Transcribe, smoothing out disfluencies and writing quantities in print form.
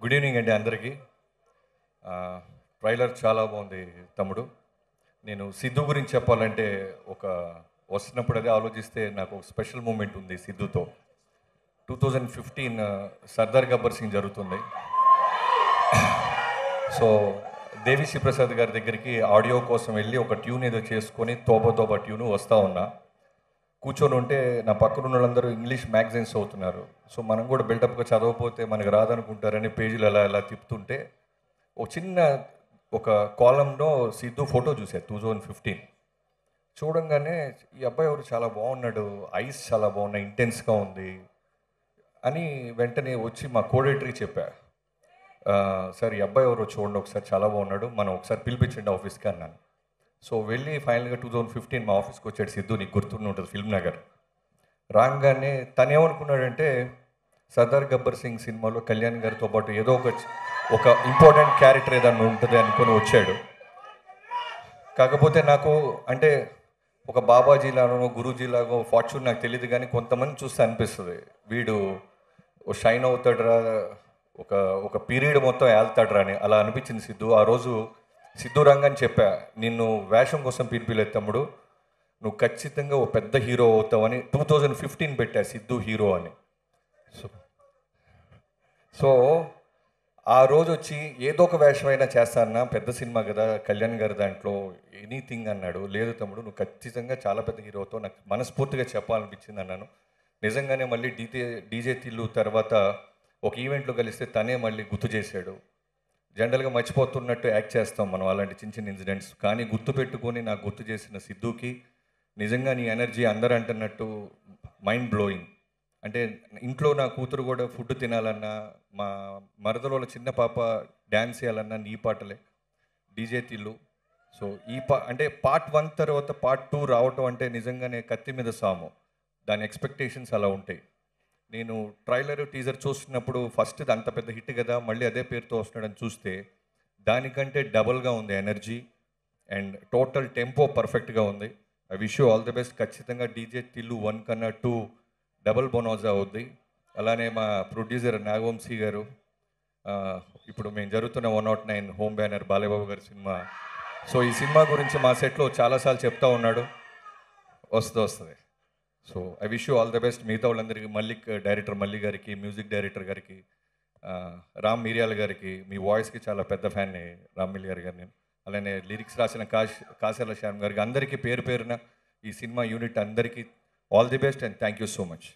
Good evening అండి అందరికీ. Trailer చాలా బాగుంది తమ్ముడు. నేను సిద్ధు గురించి చెప్పాలంటే ఒక వస్తున్నప్పుడు అదే ఆలోచిస్తే నాకు ఒక స్పెషల్ మూమెంట్ ఉంది సిద్ధుతో. 2015 సర్దార్ గబ్బర్ సింగ్ జరుగుతుంది. సో దేవిశ్రీ ప్రసాద్ గారి దగ్గరికి ఆడియో కోసం వెళ్ళి ఒక ట్యూన్ ఏదో చేసుకొని తోబా ట్యూను వస్తూ ఉన్నా. కూర్చొని ఉంటే నా పక్కన ఉన్న వాళ్ళందరూ ఇంగ్లీష్ మ్యాగజైన్స్ అవుతున్నారు. సో మనం కూడా బిల్డప్గా చదవకపోతే మనకు రాదనుకుంటారని పేజీలు అలా తిప్పుతుంటే ఒక చిన్న ఒక కాలంలో సిద్ధు ఫోటో చూశారు 2015. చూడంగానే ఈ అబ్బాయి ఎవరు చాలా బాగున్నాడు, ఐస్ చాలా బాగున్నాయి, ఇంటెన్స్గా ఉంది అని వెంటనే వచ్చి మా కోడేటరీ చెప్పా. సార్ ఈ అబ్బాయి ఎవరో చూడండి ఒకసారి, చాలా బాగున్నాడు, మనం ఒకసారి పిలిపించండి ఆఫీస్కి అన్నాను. సో వెళ్ళి ఫైనల్గా 2015 మా ఆఫీస్కి వచ్చాడు సిద్ధు. నీకు గుర్తుండి ఉంటుంది, ఫిల్మ్ నగర్. రాగానే తను ఏమనుకున్నాడంటే సర్దార్ గబ్బర్ సింగ్ సినిమాలో కళ్యాణ్ గారితో పాటు ఏదో ఒక ఇంపార్టెంట్ క్యారెక్టర్ ఏదన్నా ఉంటుంది అనుకుని వచ్చాడు. కాకపోతే నాకు అంటే ఒక బాబాజీలానో గురూజీలాగో ఫార్చ్యూన్ నాకు తెలియదు, కానీ కొంతమంది చూస్తే అనిపిస్తుంది వీడు షైన్ అవుతాడురా, ఒక పీరియడ్ మొత్తం వెళ్తాడురా అని అలా అనిపించింది సిద్ధు. ఆ రోజు సిద్ధు రంగని చెప్పా, నిన్ను వేషం కోసం పిలిపిలేదు తమ్ముడు, నువ్వు ఖచ్చితంగా ఓ పెద్ద హీరో అవుతావని 2015 పెట్టా సిద్ధు హీరో అని. సో ఆ రోజు వచ్చి ఏదో ఒక వేషమైనా చేస్తానా, పెద్ద సినిమా కదా కళ్యాణ్ గారి దాంట్లో ఎనీథింగ్ అన్నాడు. లేదు తమ్ముడు నువ్వు ఖచ్చితంగా చాలా పెద్ద హీరో అవుతావు, నాకు మనస్ఫూర్తిగా చెప్పాలనిపించింది అన్నాను. నిజంగానే మళ్ళీ డీజే తిల్లు తర్వాత ఒక ఈవెంట్లో కలిస్తే తనే మళ్ళీ గుర్తు చేశాడు. జనరల్గా మర్చిపోతున్నట్టు యాక్ట్ చేస్తాం మనం అలాంటి చిన్న చిన్న ఇన్సిడెంట్స్, కానీ గుర్తుపెట్టుకొని నాకు గుర్తు చేసిన సిద్ధుకి నిజంగా నీ ఎనర్జీ అందరూ అంటున్నట్టు మైండ్ బ్లోయింగ్. అంటే ఇంట్లో నా కూతురు కూడా ఫుడ్ తినాలన్నా, మా మరదలో చిన్న పాప డ్యాన్స్ చేయాలన్నా నీ పాటలే, డీజే తిల్లు. సో అంటే పార్ట్ 1 తర్వాత పార్ట్ 2 రావటం అంటే నిజంగానే కత్తి మీద సాము, దాని ఎక్స్పెక్టేషన్స్ అలా ఉంటాయి. నేను ట్రైలర్ టీజర్ చూస్తున్నప్పుడు ఫస్ట్ అంత పెద్ద హిట్ కదా, మళ్ళీ అదే పేరుతో వస్తున్నాడని చూస్తే దానికంటే డబుల్గా ఉంది ఎనర్జీ అండ్ టోటల్ టెంపో పర్ఫెక్ట్గా ఉంది. I wish you all the best. ఖచ్చితంగా డీజే తిల్లు 1 కన్నా 2 డబుల్ బొనోజా అవుద్ది. అలానే మా ప్రొడ్యూసర్ నాగవంశీ గారు, ఇప్పుడు మేము జరుగుతున్న 109 హోమ్ బ్యానర్ బాలయ్యబాబు గారి సినిమా. సో ఈ సినిమా గురించి మా సెట్లో చాలాసార్లు చెప్తా ఉన్నాడు, వస్తుంది. So I wish you all the best. మిగతా వాళ్ళందరికీ, డైరెక్టర్ మల్లి గారికి, మ్యూజిక్ డైరెక్టర్ గారికి, రామ్ మిరియాల గారికి, మీ వాయిస్కి చాలా పెద్ద ఫ్యాన్ని రామ్ మిరియాల గారు నేను. అలానే లిరిక్స్ రాసిన కాశాల శ్యామ్ గారికి, అందరికీ పేరు పేరున ఈ సినిమా యూనిట్ అందరికీ all the best and thank you so much.